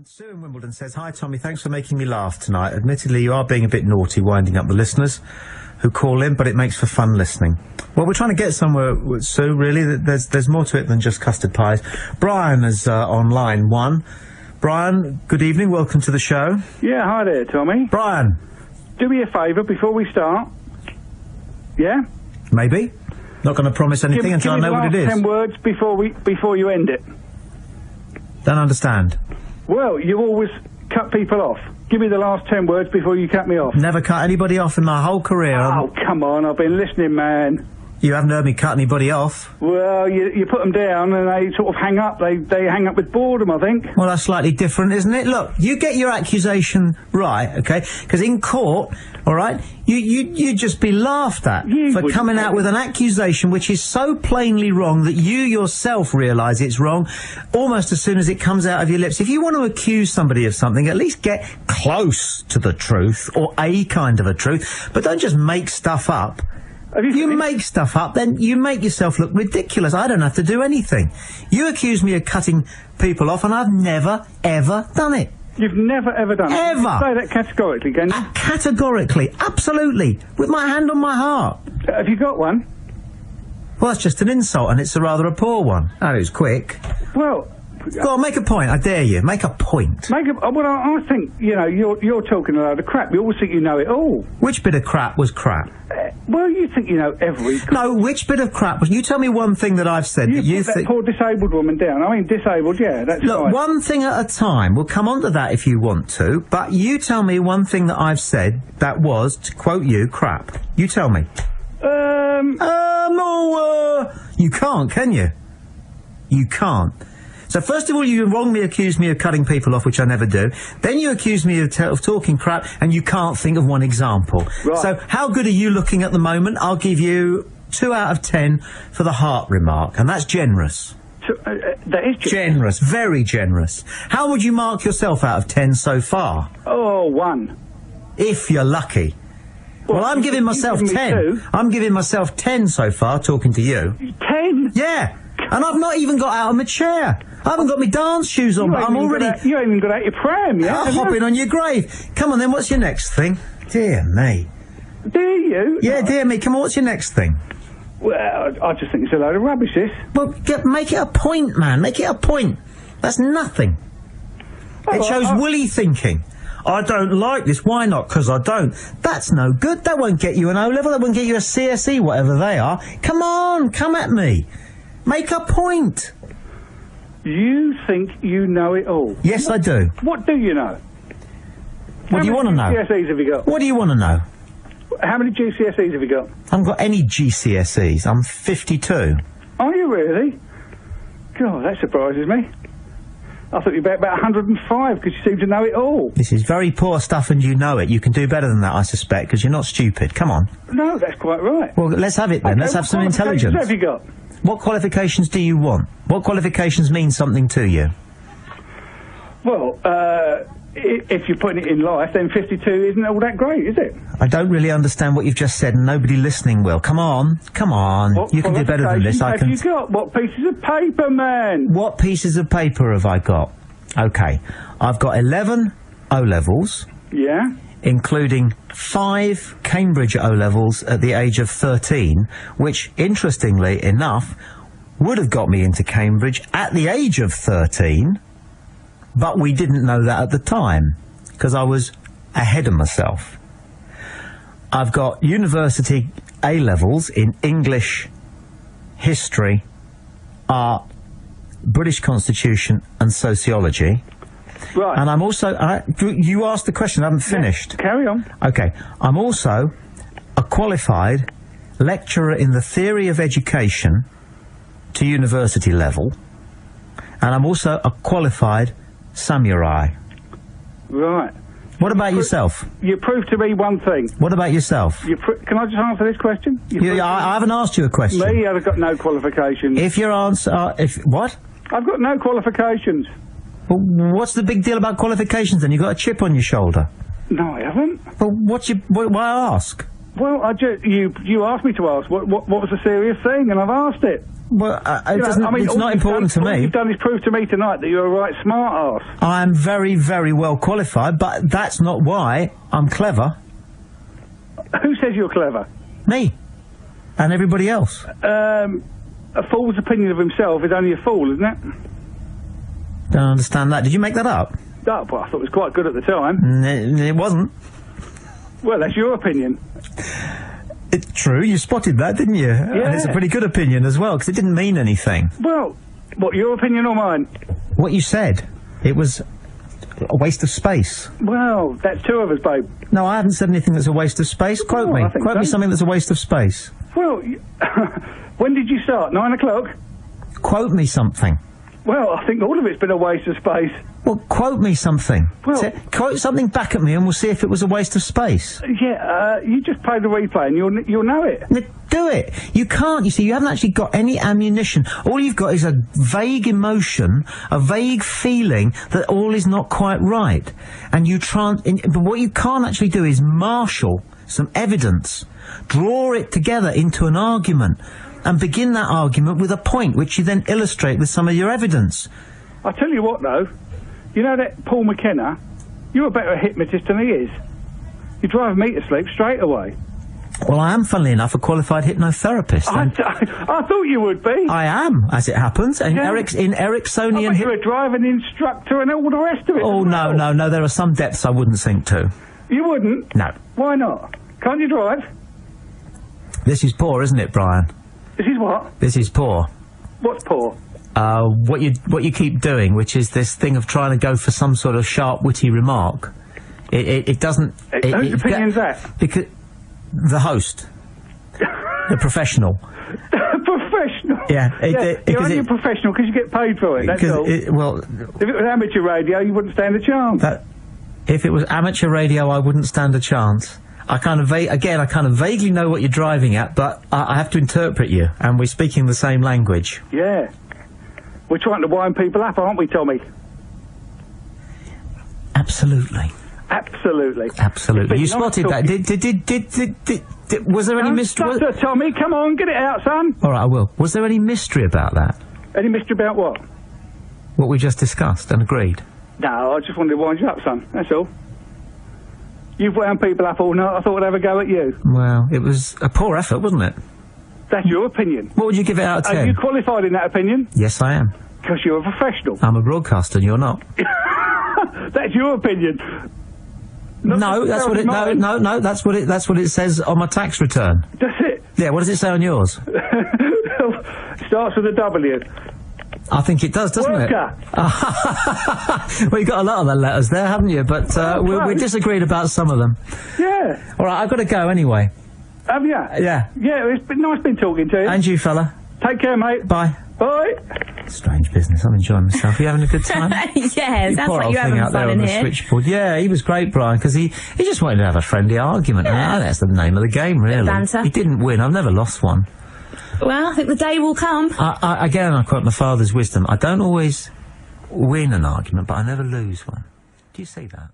Sue in Wimbledon says, "Hi Tommy, thanks for making me laugh tonight. Admittedly, you are being a bit naughty winding up the listeners who call in, but it makes for fun listening." Well, we're trying to get somewhere, Sue, really. There's more to it than just custard pies. Brian is on line one. Brian, good evening, welcome to the show. Yeah, hi there, Tommy. Brian. Do me a favour before we start. Yeah? Maybe. Not going to promise anything until I know what it is. 10 words before you end it. Don't understand. Well, you always cut people off. Give me the last 10 words before you cut me off. Never cut anybody off in my whole career. Oh, come on, I've been listening, man. You haven't heard me cut anybody off. Well, you put them down and they sort of hang up. They hang up with boredom, I think. Well, that's slightly different, isn't it? Look, you get your accusation right, okay? Because in court, all right, you'd just be laughed at for coming out with an accusation which is so plainly wrong that you yourself realise it's wrong almost as soon as it comes out of your lips. If you want to accuse somebody of something, at least get close to the truth or a kind of a truth, but don't just make stuff up. If you make stuff up, then you make yourself look ridiculous. I don't have to do anything. You accuse me of cutting people off, and I've never, ever done it. You've never, ever done it? Ever. Say that categorically, can you? Categorically. Absolutely. With my hand on my heart. Have you got one? Well, that's just an insult, and it's rather a poor one. That was quick. Well... Go on, make a point. I dare you. Make a point. Well, I think, you know, you're talking a load of crap. You always think you know it all. Which bit of crap was crap? Well, you think you know every... No, which bit of crap was... You tell me one thing that I've said that you think... that poor disabled woman down. I mean, disabled, yeah, that's Look, fine. one thing at a time. We'll come on to that if you want to, but you tell me one thing that I've said that was, to quote you, crap. You tell me. You can't, can you? You can't. So first of all, you wrongly accuse me of cutting people off, which I never do. Then you accuse me of talking crap, and you can't think of one example. Right. So how good are you looking at the moment? I'll give you 2 out of 10 for the heart remark, and that's generous. So, that is generous. Very generous. How would you mark yourself out of 10 so far? Oh, 1. If you're lucky. Well, I'm giving myself 10. I'm giving myself 10 so far, talking to you. 10? Yeah. And I've not even got out of my chair. I haven't got my dance shoes on, but I'm already... You haven't even got out your pram yet. I'm hopping on your grave. Come on then, what's your next thing? Dear me. Dear you? Yeah, dear me. Come on, what's your next thing? Well, I just think it's a load of rubbish, this. Well, make it a point, man. Make it a point. That's nothing. It shows woolly thinking. I don't like this. Why not? Because I don't. That's no good. That won't get you an O-level. That won't get you a CSE, whatever they are. Come on, come at me. Make a point. You think you know it all? Yes, I do. What do you know? What do you want to know? How many GCSEs have you got? What do you want to know? How many GCSEs have you got? I haven't got any GCSEs. I'm 52. Are you really? God, that surprises me. I thought you were about 105 because you seem to know it all. This is very poor stuff and you know it. You can do better than that, I suspect, because you're not stupid. Come on. No, that's quite right. Well, let's have it then. Okay, let's have some intelligence. What have you got? What qualifications do you want? What qualifications mean something to you? Well, if you're putting it in life, then 52 isn't all that great, is it? I don't really understand what you've just said, and nobody listening will. Come on. Come on. What you can do better than this. Have you got? What pieces of paper, man? What pieces of paper have I got? Okay. I've got 11 O-levels. Yeah? Including 5 Cambridge O-levels at the age of 13, which, interestingly enough, would have got me into Cambridge at the age of 13, but we didn't know that at the time, because I was ahead of myself. I've got university A-levels in English, history, art, British Constitution and sociology. Right. And I'm also... you asked the question, I haven't finished. Yeah, carry on. Okay. I'm also a qualified lecturer in the theory of education to university level, and I'm also a qualified samurai. Right. What about yourself? You proved to me one thing. What about yourself? Can I just answer this question? I haven't asked you a question. Me, I've got no qualifications. If your answer... what? I've got no qualifications. Well, what's the big deal about qualifications then? You've got a chip on your shoulder. No, I haven't. Well, why ask? Well, you asked me to ask. What was a serious thing, and I've asked it. Well, it's not important to me. All you've done is prove to me tonight that you're a right smart ass. I am very, very well qualified, but that's not why I'm clever. Who says you're clever? Me. And everybody else. A fool's opinion of himself is only a fool, isn't it? Don't understand that. Did you make that up? Oh, well, I thought it was quite good at the time. It wasn't. Well, that's your opinion. It's true, you spotted that, didn't you? Yeah. And it's a pretty good opinion as well, because it didn't mean anything. Well, what, your opinion or mine? What you said. It was a waste of space. Well, that's two of us, babe. No, I haven't said anything that's a waste of space. Quote me. Quote me something that's a waste of space. Well, when did you start? 9 o'clock? Quote me something. Well, I think all of it's been a waste of space. Well, quote me something. Well, quote something back at me and we'll see if it was a waste of space. Yeah, you just play the replay and you'll know it. Do it. You can't, you see, you haven't actually got any ammunition. All you've got is a vague emotion, a vague feeling that all is not quite right. And you but what you can't actually do is marshal some evidence, draw it together into an argument, and begin that argument with a point which you then illustrate with some of your evidence. I tell you what, though, you know that Paul McKenna? You're a better hypnotist than he is. You drive me to sleep straight away. Well, I am, funnily enough, a qualified hypnotherapist. I thought you would be. I am, as it happens. And yeah. in Ericksonian... you're a driving instructor and all the rest of it. Oh, no, there are some depths I wouldn't sink to. You wouldn't? No. Why not? Can't you drive? This is poor, isn't it, Brian? This is what? This is poor. What's poor? What you keep doing, which is this thing of trying to go for some sort of sharp, witty remark. It doesn't... Whose opinion's that? Because... The host. The professional. Professional? Yeah. You're only a professional because you get paid for it, that's all. If it was amateur radio, you wouldn't stand a chance. If it was amateur radio, I wouldn't stand a chance. I kind of vaguely know what you're driving at, but I have to interpret you, and we're speaking the same language. Yeah. We're trying to wind people up, aren't we, Tommy? Absolutely. Absolutely. You spotted that. Was there any mystery? Don't stutter, Tommy. Come on, get it out, son. All right, I will. Was there any mystery about that? Any mystery about what? What we just discussed and agreed. No, I just wanted to wind you up, son. That's all. You've wound people up all night. I thought I'd have a go at you. Well, it was a poor effort, wasn't it? That's your opinion. What would you give it out of 10? Are you qualified in that opinion? Yes, I am. Because you're a professional. I'm a broadcaster and you're not. That's your opinion. No, that's what it. No. That's what it says on my tax return. Does it? Yeah. What does it say on yours? Starts with a W. I think it does, doesn't Worker. it? Well, you've got a lot of the letters there, haven't you? But we disagreed about some of them. Yeah. All right, I've got to go anyway. Have you? Yeah. Yeah, it's been nice talking to you. And you, fella. Take care, mate. Bye. Bye. Strange business. I'm enjoying myself. Are you having a good time? Yeah, sounds like you're having out there fun on in the here. Switchboard. Yeah, he was great, Brian, because he just wanted to have a friendly argument. Yeah. And that's the name of the game, really. Banter. He didn't win. I've never lost one. Well, I think the day will come. Again, I quote my father's wisdom. I don't always win an argument, but I never lose one. Do you see that?